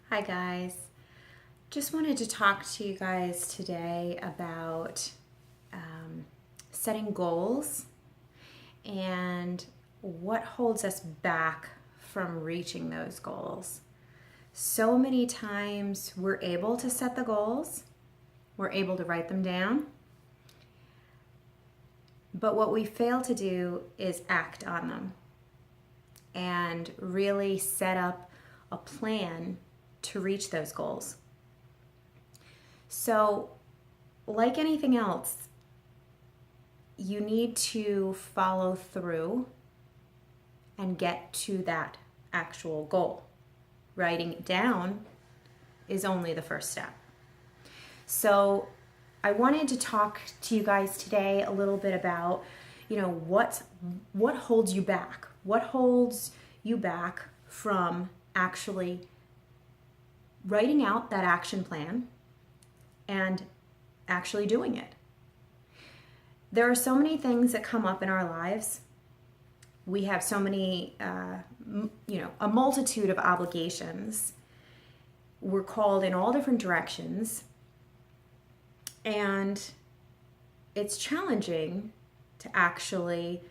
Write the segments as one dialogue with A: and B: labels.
A: Hi guys. Just wanted to talk to you guys today about setting goals and what holds us back from reaching those goals. So many times we're able to set the goals, we're able to write them down, but what we fail to do is act on them and really set up a plan to reach those goals. So, like anything else, you need to follow through and get to that actual goal. Writing it down is only the first step. So, I wanted to talk to you guys today a little bit about, what holds you back? What holds you back from actually writing out that action plan and actually doing it? There are so many things that come up in our lives. We have so many, a multitude of obligations. We're called in all different directions. And it's challenging to actually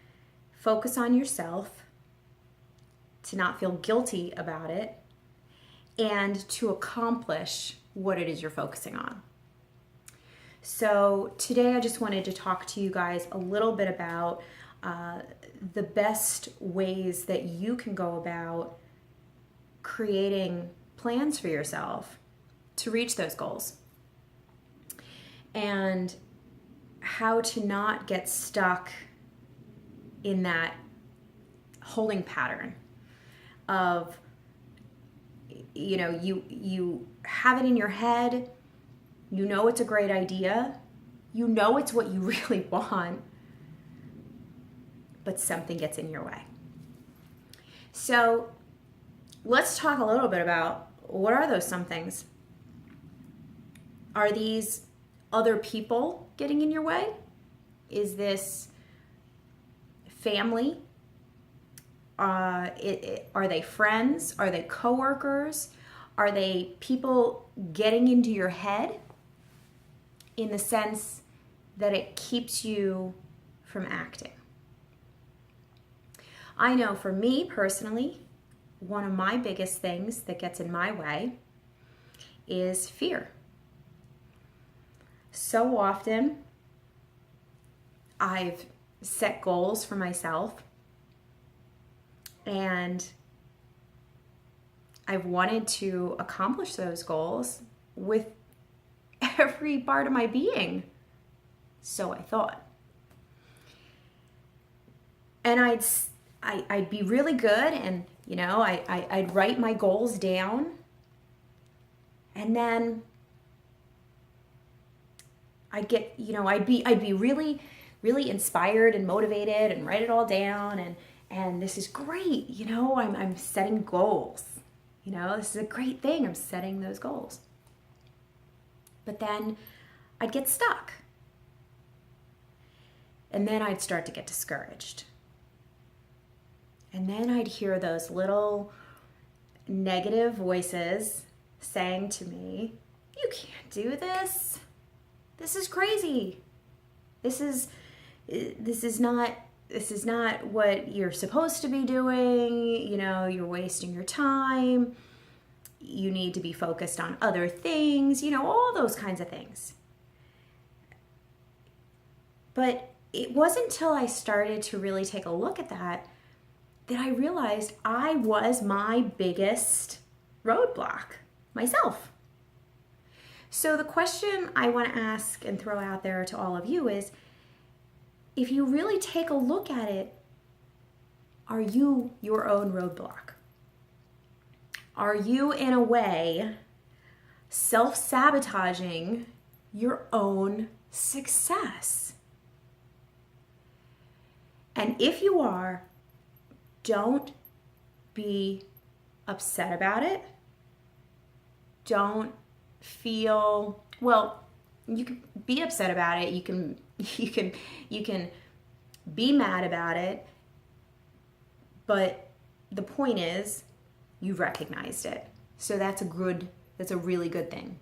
A: focus on yourself, to not feel guilty about it, and to accomplish what it is you're focusing on. So today I just wanted to talk to you guys a little bit about the best ways that you can go about creating plans for yourself to reach those goals, and how to not get stuck in that holding pattern of you have it in your head, you know it's a great idea, you know it's what you really want, but something gets in your way. So let's talk a little bit about what are those somethings. Are these other people getting in your way? Is this family? Are they friends? Are they coworkers? Are they people getting into your head in the sense that it keeps you from acting? I know for me personally, one of my biggest things that gets in my way is fear. So often I've set goals for myself, and I've wanted to accomplish those goals with every part of my being. So I thought. And I'd be really good, and I'd write my goals down, and then I'd be really, really inspired and motivated and write it all down, and this is great, I'm setting goals. This is a great thing. I'm setting those goals. But then I'd get stuck. And then I'd start to get discouraged. And then I'd hear those little negative voices saying to me, "You can't do this. This is crazy. This is not what you're supposed to be doing. You're wasting your time. You need to be focused on other things," all those kinds of things. But it wasn't until I started to really take a look at that I realized I was my biggest roadblock myself. So the question I want to ask and throw out there to all of you is, if you really take a look at it, are you your own roadblock? Are you, in a way, self-sabotaging your own success? And if you are, don't be upset about it. Don't feel, well, you can be upset about it. You can be mad about it. But the point is, you've recognized it. So that's a really good thing.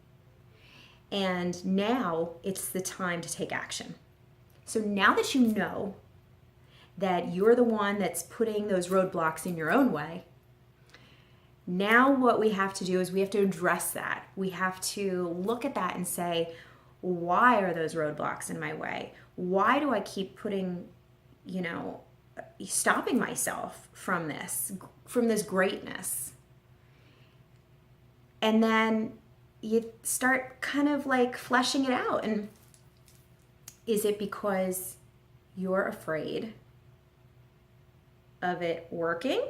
A: And now it's the time to take action. So now that you know that you're the one that's putting those roadblocks in your own way, now what we have to do is we have to address that. We have to look at that and say, why are those roadblocks in my way? Why do I keep putting, stopping myself from this greatness? And then you start kind of like fleshing it out. And is it because you're afraid of it working?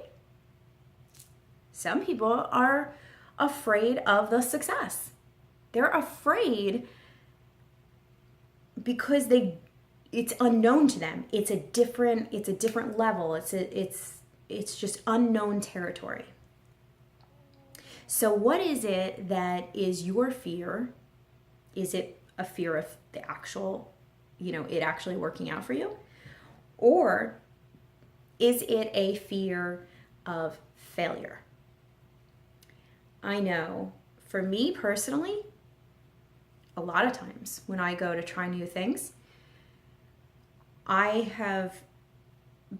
A: Some people are afraid of the success. They're afraid because it's unknown to them. It's a different level. It's just unknown territory. So what is it that is your fear? Is it a fear of the actual, it actually working out for you? Or is it a fear of failure? I know for me personally, a lot of times when I go to try new things, I have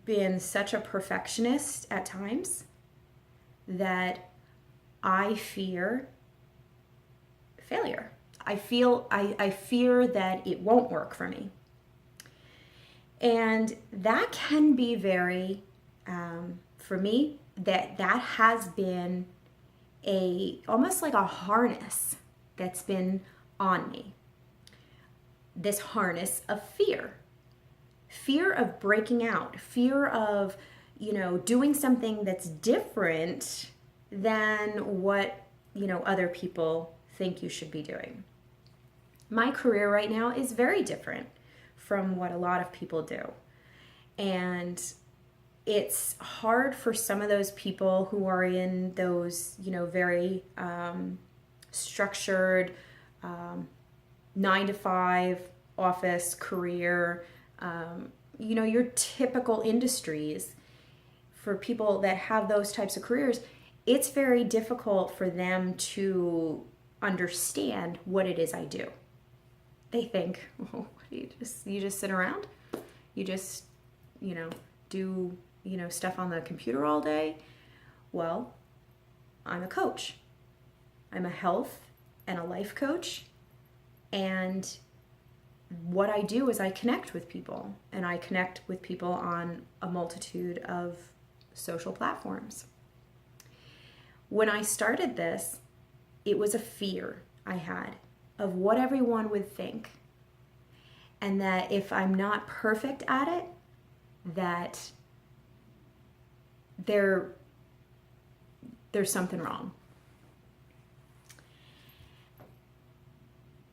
A: been such a perfectionist at times that I fear failure. I fear that it won't work for me. And that can be very, for me, that has been almost like a harness that's been on me. This harness of fear of breaking out, fear of, doing something that's different than what, other people think you should be doing. My career right now is very different from what a lot of people do. And it's hard for some of those people who are in those, very structured 9-to-5 office career, your typical industries. For people that have those types of careers, it's very difficult for them to understand what it is I do. They think, oh, you just sit around? You just, do, stuff on the computer all day? Well, I'm a coach. I'm a health and a life coach. And what I do is I connect with people. And I connect with people on a multitude of social platforms. When I started this, it was a fear I had of what everyone would think. And that if I'm not perfect at it, that there's something wrong.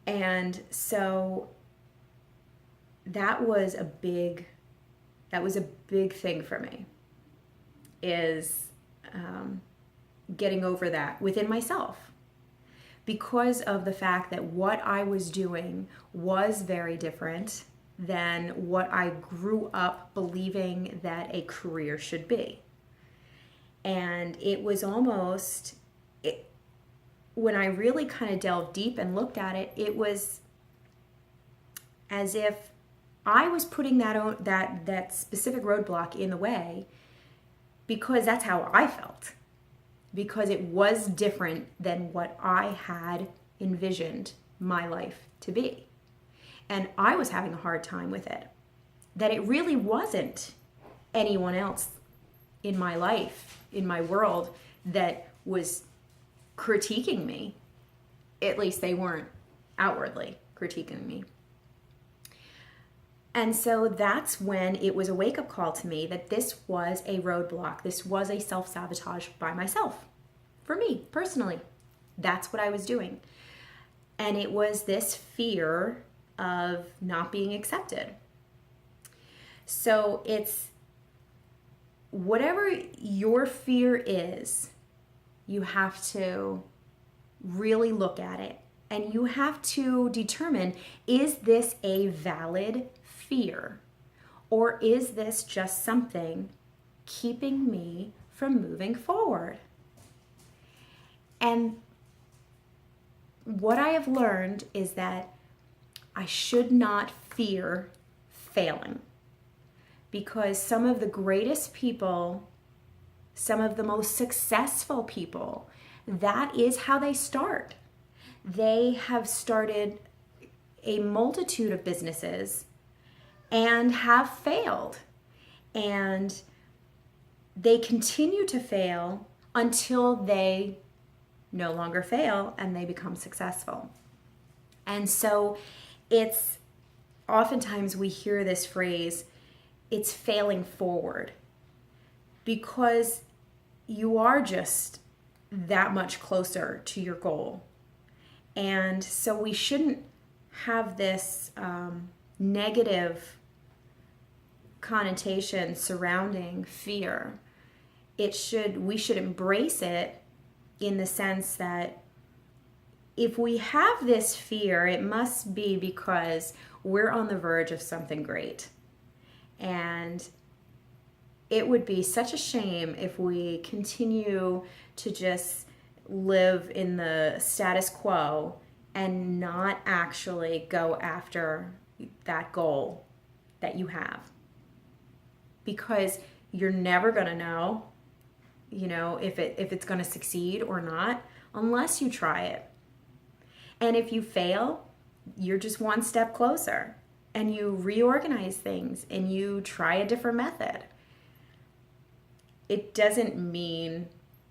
A: And so that was a big thing for me, is getting over that within myself, because of the fact that what I was doing was very different than what I grew up believing that a career should be. And it was almost, when I really kind of delved deep and looked at it, it was as if I was putting that specific roadblock in the way because that's how I felt. Because it was different than what I had envisioned my life to be. And I was having a hard time with it. That it really wasn't anyone else in my life, in my world, that was critiquing me. At least they weren't outwardly critiquing me. And so that's when it was a wake-up call to me that this was a roadblock. This was a self-sabotage by myself. For me, personally. That's what I was doing. And it was this fear of not being accepted. So it's whatever your fear is, you have to really look at it. And you have to determine, is this a valid fear? Or is this just something keeping me from moving forward? And what I have learned is that I should not fear failing, because some of the greatest people, some of the most successful people, that is how they start. They have started a multitude of businesses and have failed. And they continue to fail until they no longer fail and they become successful. And so it's oftentimes we hear this phrase, it's failing forward, because you are just that much closer to your goal. And so we shouldn't have this negative connotation surrounding fear. We should embrace it in the sense that if we have this fear, it must be because we're on the verge of something great. And it would be such a shame if we continue to just live in the status quo and not actually go after that goal that you have. Because you're never going to know, if it's going to succeed or not unless you try it. And if you fail, you're just one step closer, and you reorganize things and you try a different method. It doesn't mean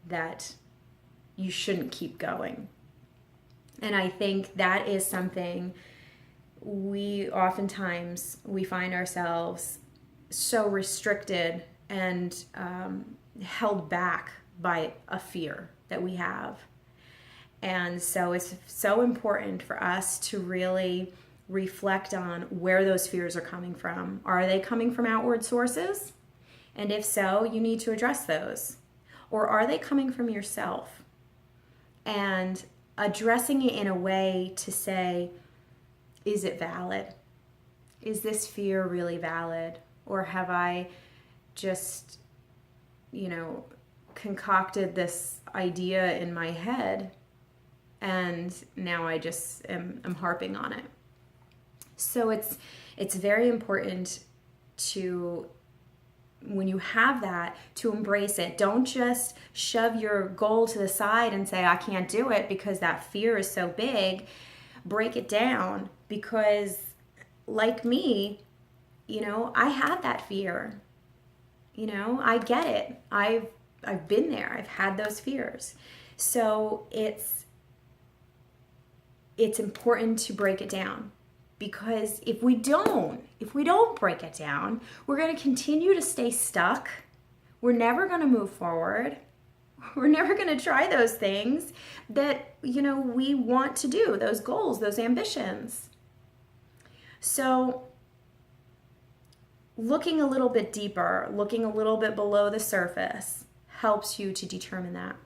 A: that you shouldn't keep going. And I think that is something we find ourselves so restricted and held back by a fear that we have. And so it's so important for us to really reflect on where those fears are coming from. Are they coming from outward sources? And if so, you need to address those. Or are they coming from yourself? And addressing it in a way to say, is it valid? Is this fear really valid? Or have I just, concocted this idea in my head and now I just am harping on it? So it's very important to, when you have that, to embrace it. Don't just shove your goal to the side and say, I can't do it because that fear is so big. Break it down, because like me, I had that fear. I get it. I've been there. I've had those fears. So it's important to break it down, because if we don't break it down, we're going to continue to stay stuck. We're never going to move forward. We're never going to try those things that, we want to do, those goals, those ambitions. So looking a little bit deeper, looking a little bit below the surface helps you to determine that.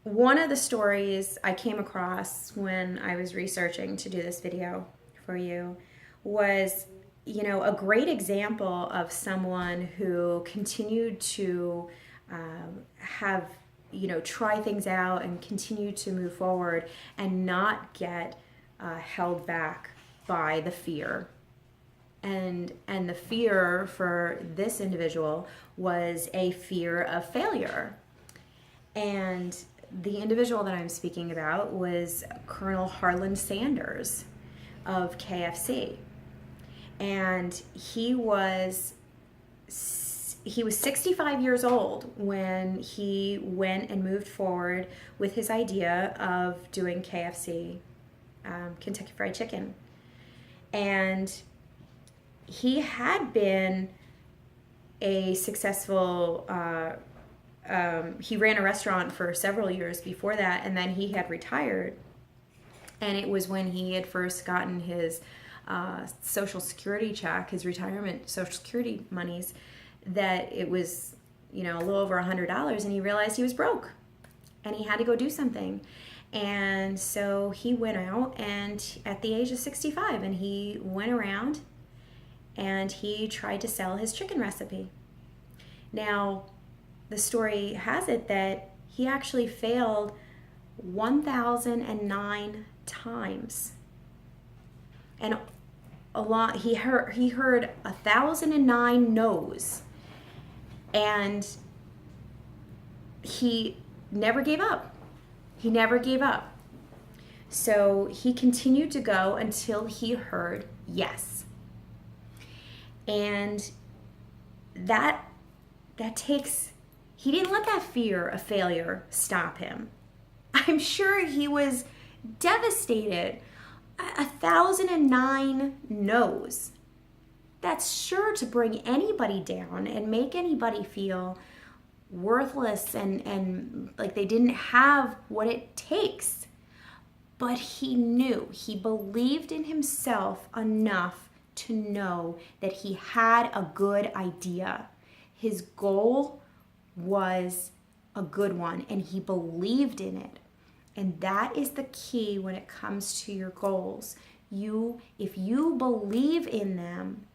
A: One of the stories I came across when I was researching to do this video for you was, a great example of someone who continued to have, try things out and continue to move forward and not get held back by the fear. And the fear for this individual was a fear of failure. And the individual that I'm speaking about was Colonel Harlan Sanders of KFC. And he was 65 years old when he went and moved forward with his idea of doing KFC, Kentucky Fried Chicken. And he had been a successful, he ran a restaurant for several years before that, and then he had retired. And it was when he had first gotten his Social Security check, his retirement Social Security monies, that it was, a little over $100, and he realized he was broke and he had to go do something. And so he went out, and at the age of 65, and he went around and he tried to sell his chicken recipe. Now, the story has it that he actually failed 1,009 times. And he heard 1,009 no's, and he never gave up. He never gave up. So he continued to go until he heard yes. And that takes, he didn't let that fear of failure stop him. I'm sure he was devastated. 1,009 no's. That's sure to bring anybody down and make anybody feel worthless and like they didn't have what it takes. But he knew, he believed in himself enough to know that he had a good idea. His goal was a good one, and he believed in it. And that is the key when it comes to your goals. If you believe in them,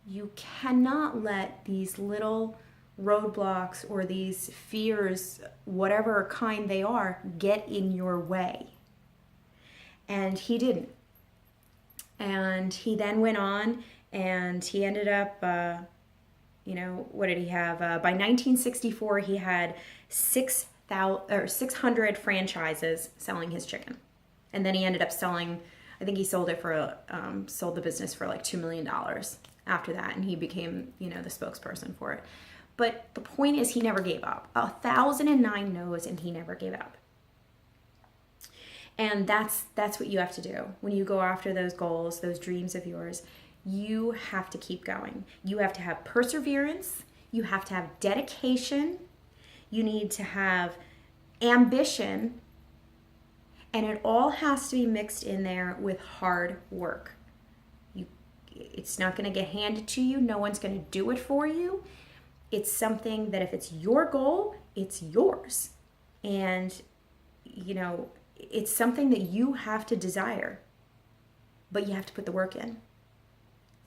A: you cannot let these little roadblocks or these fears, whatever kind they are, get in your way. And he didn't. And he then went on and he ended up, what did he have? By 1964, he had 600 franchises selling his chicken. And then he ended up selling, I think he sold the business for like $2 million after that. And he became, the spokesperson for it. But the point is he never gave up. 1,009 no's and he never gave up. And that's what you have to do. When you go after those goals, those dreams of yours, you have to keep going. You have to have perseverance. You have to have dedication. You need to have ambition. And it all has to be mixed in there with hard work. It's not going to get handed to you. No one's going to do it for you. It's something that if it's your goal, it's yours. And, it's something that you have to desire. But you have to put the work in.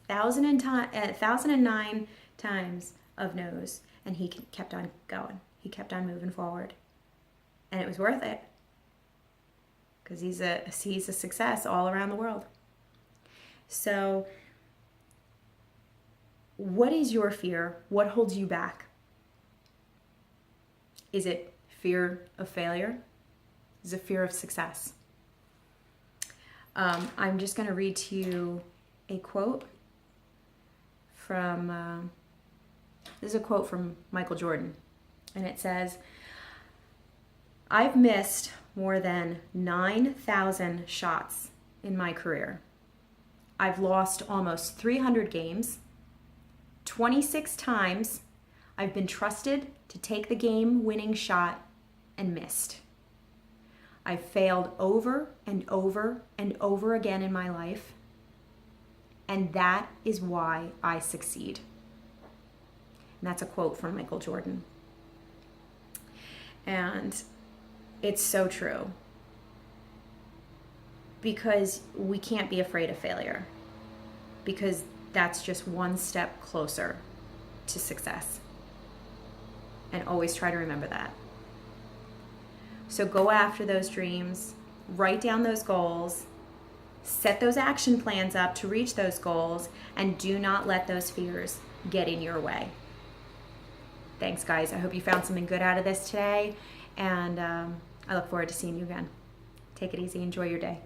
A: 1,009 times of no's. And he kept on going. He kept on moving forward. And it was worth it. Because he's a success all around the world. So, what is your fear? What holds you back? Is it fear of failure? Is it fear of success? I'm just going to read to you a quote from, this is a quote from Michael Jordan. And it says, "I've missed more than 9,000 shots in my career. I've lost almost 300 games. 26 times I've been trusted to take the game-winning shot and missed. I've failed over and over and over again in my life, and that is why I succeed." And that's a quote from Michael Jordan. And it's so true. Because we can't be afraid of failure. Because that's just one step closer to success. And always try to remember that. So go after those dreams, write down those goals, set those action plans up to reach those goals, and do not let those fears get in your way. Thanks, guys. I hope you found something good out of this today, and I look forward to seeing you again. Take it easy. Enjoy your day.